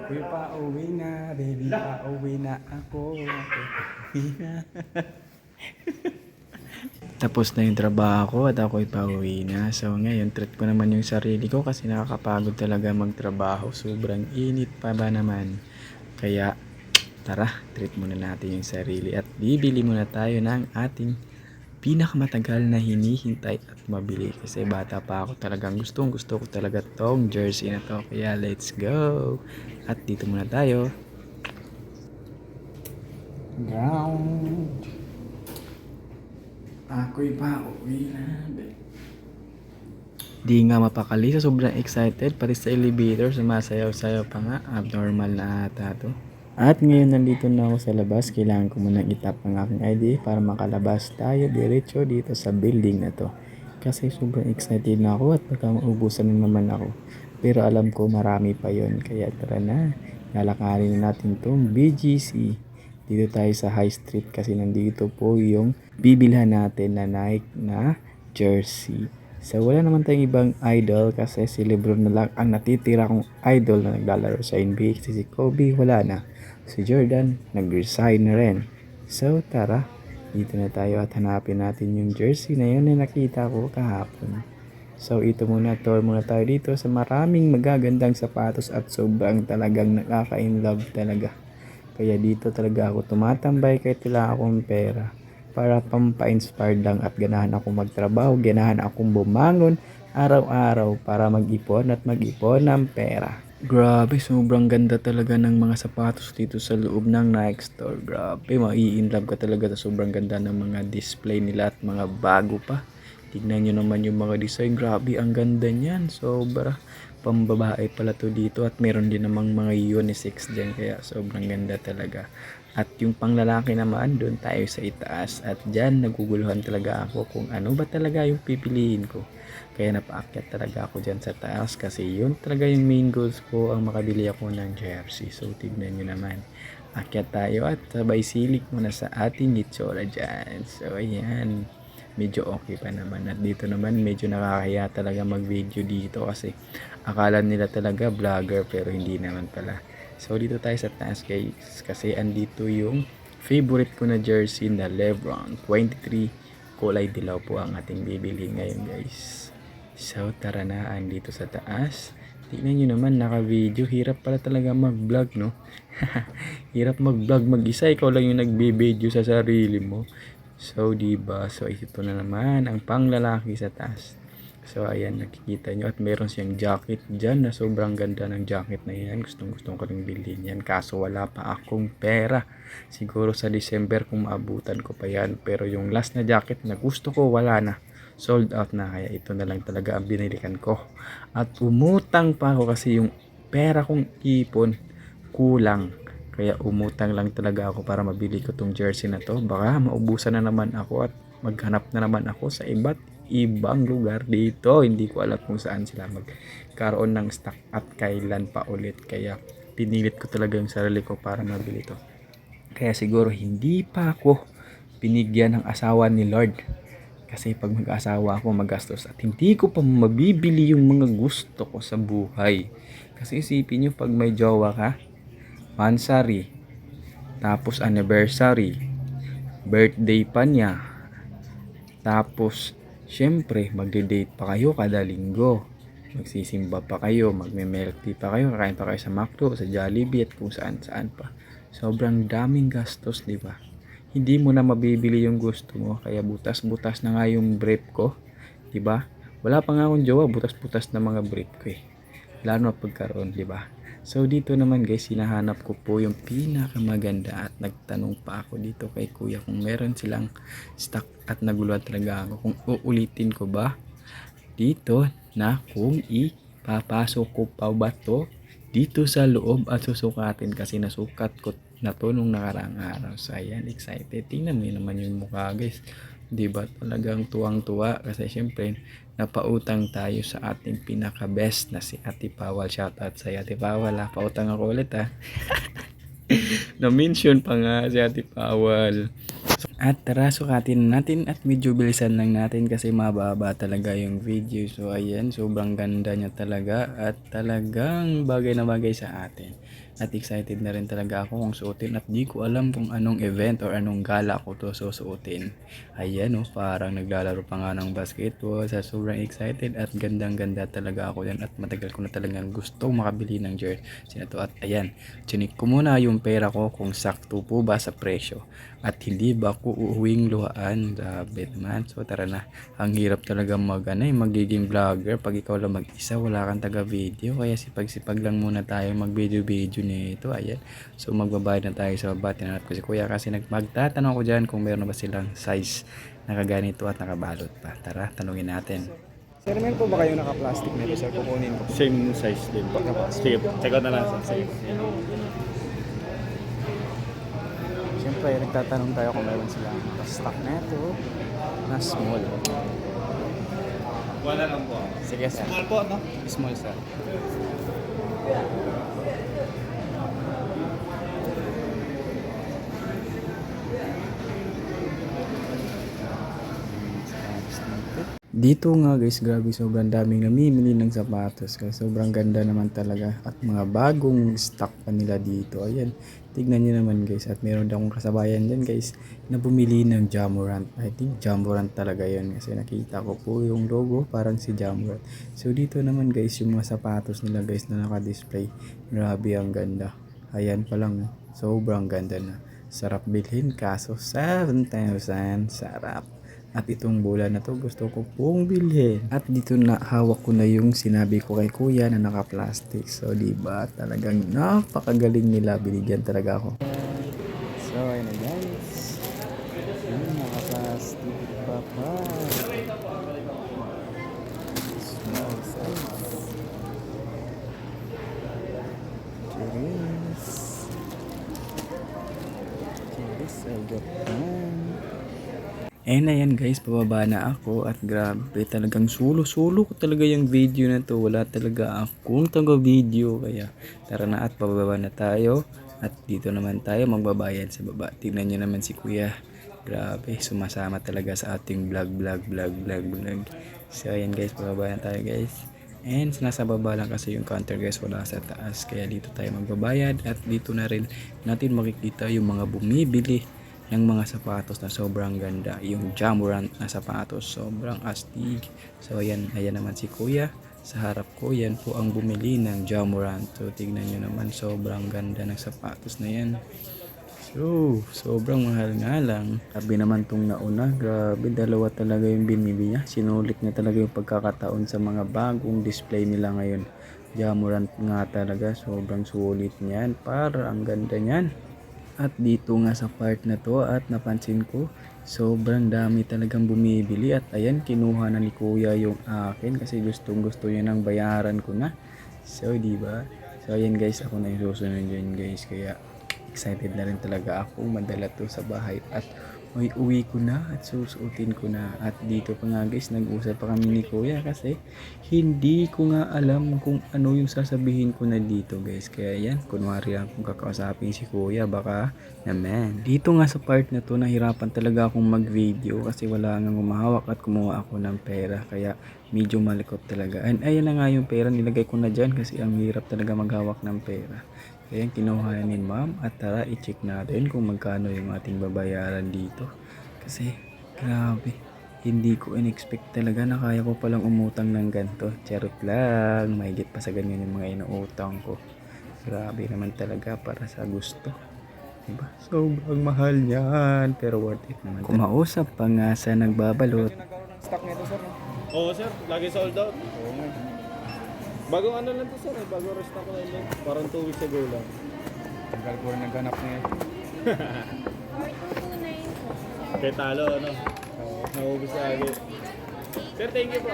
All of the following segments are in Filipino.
Ako'y pauwi na, baby, pauwi na ako. Ako'y pauwi na. Tapos na yung trabaho ko at ako'y pauwi na. So ngayon, treat ko naman yung sarili ko kasi nakakapagod talaga magtrabaho. Sobrang init pa ba naman. Kaya, tara, treat muna natin yung sarili at bibili muna tayo ng ating pinakamatagal na hinihintay at mabili. Kasi bata pa ako, talagang gustong gusto ko talaga tong jersey na to. Kaya let's go! At dito muna tayo. Ground. Ako'y pauwi na. Di nga mapakali sa sobrang excited. Pati sa elevator, sumasayaw-sayaw pa nga. Abnormal na ata to. At ngayon nandito na ako sa labas. Kailangan ko munang itap ang aking ID para makalabas tayo diretso dito sa building na to. Kasi sobrang excited na ako at baka maubusan na naman ako. Pero alam ko marami pa yon. Kaya tara na. Lalakarin natin tong BGC. Dito tayo sa High Street kasi nandito po yung bibilhan natin na Nike na jersey. So wala naman tayong ibang idol kasi si Lebron na lang ang natitira kong idol na naglalaro sa NBA kasi si Kobe wala na. Si Jordan nag-resign na rin. So tara, dito na tayo at hanapin natin yung jersey na yun na nakita ko kahapon. So ito muna, tour muna tayo dito sa maraming magagandang sapatos at sobrang talagang nakaka-inlove talaga. Kaya dito talaga ako tumatambay kahit wala akong pera. Para pampa-inspired lang at ganahan akong magtrabaho, ganahan akong bumangon araw-araw para mag-ipon at mag-ipon ng pera. Grabe, sobrang ganda talaga ng mga sapatos dito sa loob ng Nike Store. Grabe, mai-inlove ka talaga sa sobrang ganda ng mga display nila at mga bago pa. Tignan nyo naman yung mga design. Grabe, ang ganda niyan. Sobra. Pambabae pala to dito at meron din namang mga unisex dyan. Kaya sobrang ganda talaga. At yung panglalaki naman, doon tayo sa itaas. At dyan, naguguluhan talaga ako kung ano ba talaga yung pipiliin ko. Kaya napaakyat talaga ako dyan sa taas kasi yun talaga yung main goals ko ang makabili ako ng jersey. So, tignan nyo naman. Akyat tayo at sabay silik muna sa ating itsura dyan. So, ayan. Medyo okay pa naman. At dito naman, medyo nakakahiya talaga mag-video dito kasi akala nila talaga vlogger pero hindi naman pala. So, dito tayo sa taas guys kasi andito yung favorite ko na jersey na Lebron 23 kulay dilaw po ang ating bibili ngayon guys. So, tara na, andito sa taas. Tignan nyo naman, naka-video. Hirap pala talaga mag-vlog, no? Hirap mag-vlog mag-isa. Ikaw lang yung nagbe-video sa sarili mo. So, diba? So, ito na naman ang panglalaki sa taas. So, ayan, nakikita nyo. At meron siyang jacket dyan na sobrang ganda ng jacket na yan. Gustong ko rin bilhin yan. Kaso, wala pa akong pera. Siguro sa December kung maabutan ko pa yan. Pero yung last na jacket na gusto ko, wala na. Sold out na. Kaya ito na lang talaga ang binilikan ko. At umutang pa ako kasi yung pera kong ipon kulang. Kaya umutang lang talaga ako para mabili ko tong jersey na to. Baka maubusan na naman ako at maghanap na naman ako sa iba't ibang lugar dito. Hindi ko alam kung saan sila magkaroon ng stock at kailan pa ulit. Kaya pinilit ko talaga yung sarili ko para mabili to. Kaya siguro hindi pa ako binigyan ng asawa ni Lord. Kasi pag mag-asawa ako magastos at hindi ko pa mabibili yung mga gusto ko sa buhay. Kasi isipin nyo pag may jowa ka, mansari, tapos anniversary, birthday pa niya, tapos syempre magde-date pa kayo kada linggo, magsisimba pa kayo, magme-milk tea pa kayo, kakain pa kayo sa McDo, sa Jollibee at kung saan saan pa. Sobrang daming gastos, di ba? Hindi mo na mabibili yung gusto mo, kaya butas-butas na nga yung brief ko, di ba? Wala pa nga akong jowa, butas-butas na mga brief ko eh. Lalo na pagkaroon, di ba? So dito naman guys, hinahanap ko po yung pinakamaganda at nagtanong pa ako dito kay kuya kung meron silang stock at naguluhan talaga ako kung uulitin ko ba dito na kung ipapasok ko pa ba to dito sa loob at susukatin kasi nasukat ko na to nung nakaraang araw. So ayan, excited. Tingnan mo naman yung mukha guys. Diba talagang tuwang-tuwa kasi syempre napautang tayo sa ating pinaka-best na si Ate Pawal. Shoutout sa Ate Pawal ha. Pautang ako ulit ha. Na-mention pa nga si Ate Pawal. At tara, sukatin natin at medyo bilisan lang natin kasi mababa talaga yung video. So ayan, sobrang ganda niya talaga at talagang bagay na bagay sa atin. At excited na rin talaga ako kung suotin at di ko alam kung anong event or anong gala ko to susuotin. Ayan parang naglalaro pa nga ng basketball. Sa sobrang excited at gandang ganda talaga ako yan at matagal ko na talagang gustong makabili ng jersey na to. At ayan, chinik ko muna yung pera ko kung sakto po ba sa presyo at hindi ba ako uuwing luhaan. Grabe naman. So tara na, ang hirap talaga magiging vlogger pag ikaw lang mag-isa, wala kang taga video, kaya sipag-sipag lang muna tayo mag video nito. Ayan, so magbabayad na tayo sa baba. Tinanap ko si kuya kasi magtatanong ko dyan kung meron na ba silang size na kaganito at nakabalot pa. Tara, tanungin natin. Sir, meron po ba kayo naka-plastic nito, sir? Kukunin ko. Same size din po. Sige, check out na lang sa same. Siyempre, nagtatanong tayo kung meron silang stock na ito na small. Wala lang po. Sige sir. Small po, no? Small sir. Dito nga guys, grabe sobrang daming namimili ng sapatos kasi sobrang ganda naman talaga at mga bagong stock pa nila dito. Ayan, tignan nyo naman guys, at meron akong kasabayan dyan guys na bumili ng Jamorant. I think Jamorant talaga yun kasi nakita ko po yung logo parang si Jamorant. So dito naman guys, yung mga sapatos nila guys na naka-display, grabe ang ganda. Ayan pa lang, sobrang ganda na. Sarap bilhin kaso 7,000, sarap. At itong bola na to gusto ko pong bilhin. At dito na hawak ko na yung sinabi ko kay kuya na naka-plastic. So diba talagang napakagaling nila, binigyan talaga ako. So ayun na guys, yung naka-plastic pa pa. Small size. Cheers. Cheers sa Japan. And ayan guys, pababa na ako at grabe talagang sulo-sulo ko talaga yung video na to. Wala talaga akong taga-video, kaya tara na at pababa na tayo. At dito naman tayo magbabayad sa baba. Tingnan nyo naman si kuya. Grabe, sumasama talaga sa ating vlog. So ayan guys, pababa na tayo guys. And nasa baba lang kasi yung counter guys, wala sa taas. Kaya dito tayo magbabayad at dito na rin natin makikita yung mga bumibili ng mga sapatos na sobrang ganda. Yung Jamorant na sapatos, sobrang astig. So ayan naman si kuya. Sa harap ko, yan po ang bumili ng Jamorant. So tignan nyo naman, sobrang ganda ng sapatos na yan. So sobrang mahal nga lang. Sabi naman tong nauna, grabe, dalawa talaga yung binili niya. Sinulit niya talaga yung pagkakataon sa mga bagong display nila ngayon. Jamorant nga talaga, sobrang sulit niyan. Para ang ganda niyan. At dito nga sa part na to at napansin ko, sobrang dami talagang bumibili. At ayan, kinuha na ni kuya yung akin kasi gustong gusto niya nang bayaran ko na. So diba? So ayan guys, ako na yung susunod yun guys. Kaya excited na rin talaga ako madala to sa bahay. At may uwi ko na at susuotin ko na. At dito pa nga guys, nag-usap pa kami ni kuya kasi hindi ko nga alam kung ano yung sasabihin ko na dito guys. Kaya yan, kunwari lang kung kakausapin si kuya, baka naman. Dito nga sa part na to, nahirapan talaga akong mag-video kasi wala nga umahawak at kumuha ako ng pera. Kaya medyo malikot talaga. And ayan na nga yung pera, nilagay ko na dyan kasi ang hirap talaga maghawak ng pera. Kaya kinuha ni ma'am at tara i-check natin kung magkano yung ating babayaran dito. Kasi grabe, hindi ko in-expect talaga na kaya ko palang umutang ng ganito. Charot lang, mahigit pa sa ganyan yung mga inuutang ko. Grabe naman talaga para sa gusto. Diba? Sobrang mahal yan, pero worth it naman. Kumausap pa nga sa nagbabalot. Stock nito, sir. Oo sir, lagi sold out. Oo nga. Bagong ano lang to sir, bagong restock ko lang. Parang 2 weeks ago lang. Tagal ko rin naghanap na yan. Kaya talo, ano? Naubos na agad. Sir, thank you po.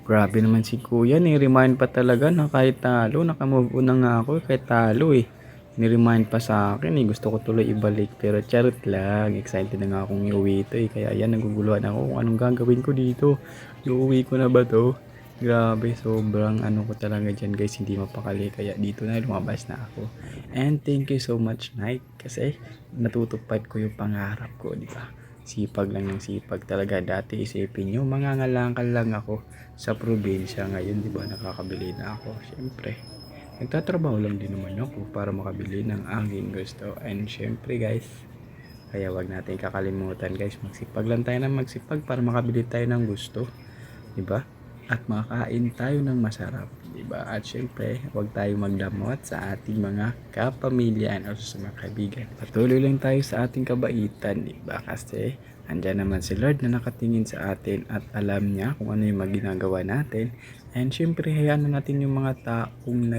Grabe naman si kuya, ni-remind pa talaga na kahit talo, nakamove on na nga ako kahit talo eh. Ni-remind pa sa akin gusto ko tuloy ibalik pero charot lang, excited na nga akong iuwi ito eh. Kaya yan, naguguluhan ako kung anong gagawin ko dito. Iuwi ko na ba to? Grabe, sobrang ano ko talaga dyan guys, hindi mapakali. Kaya dito na lumabas na ako. And thank you so much Nike kasi natutupad ko yung pangarap ko, di ba? Sipag lang ng sipag talaga. Dati isipin nyo, mangangalangkal lang ako sa probinsya. Ngayon, di ba, nakakabili na ako. Siyempre, nagtatrabaho lang din naman ako para makabili ng aking gusto. And syempre guys, kaya wag natin kakalimutan guys, magsipag lang tayo ng magsipag para makabili tayo ng gusto. Di ba? At makakain tayo ng masarap, di ba? At syempre, huwag tayo magdamot sa ating mga kapamilya o sa mga kaibigan. Patuloy lang tayo sa ating kabaitan, di ba? Kasi andyan naman si Lord na nakatingin sa atin at alam niya kung ano yung ginagawa natin. And syempre, hayaan na natin yung mga taong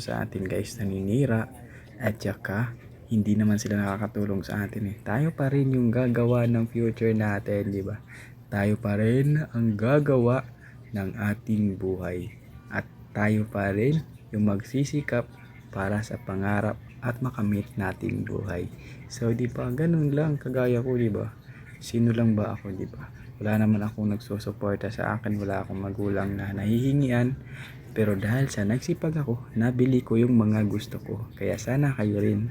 sa atin guys, naninira at saka hindi naman sila nakakatulong sa atin eh. Tayo pa rin yung gagawa ng future natin, di ba? Tayo pa rin ang gagawa ng ating buhay. At tayo pa rin yung magsisikap para sa pangarap at makamit nating buhay. So, di ba, ganun lang kagaya ko, di ba? Sino lang ba ako, di ba? Wala naman akong nagsusuporta sa akin, wala akong magulang na nahihingian. Pero dahil sa nagsipag ako, nabili ko yung mga gusto ko. Kaya sana kayo rin.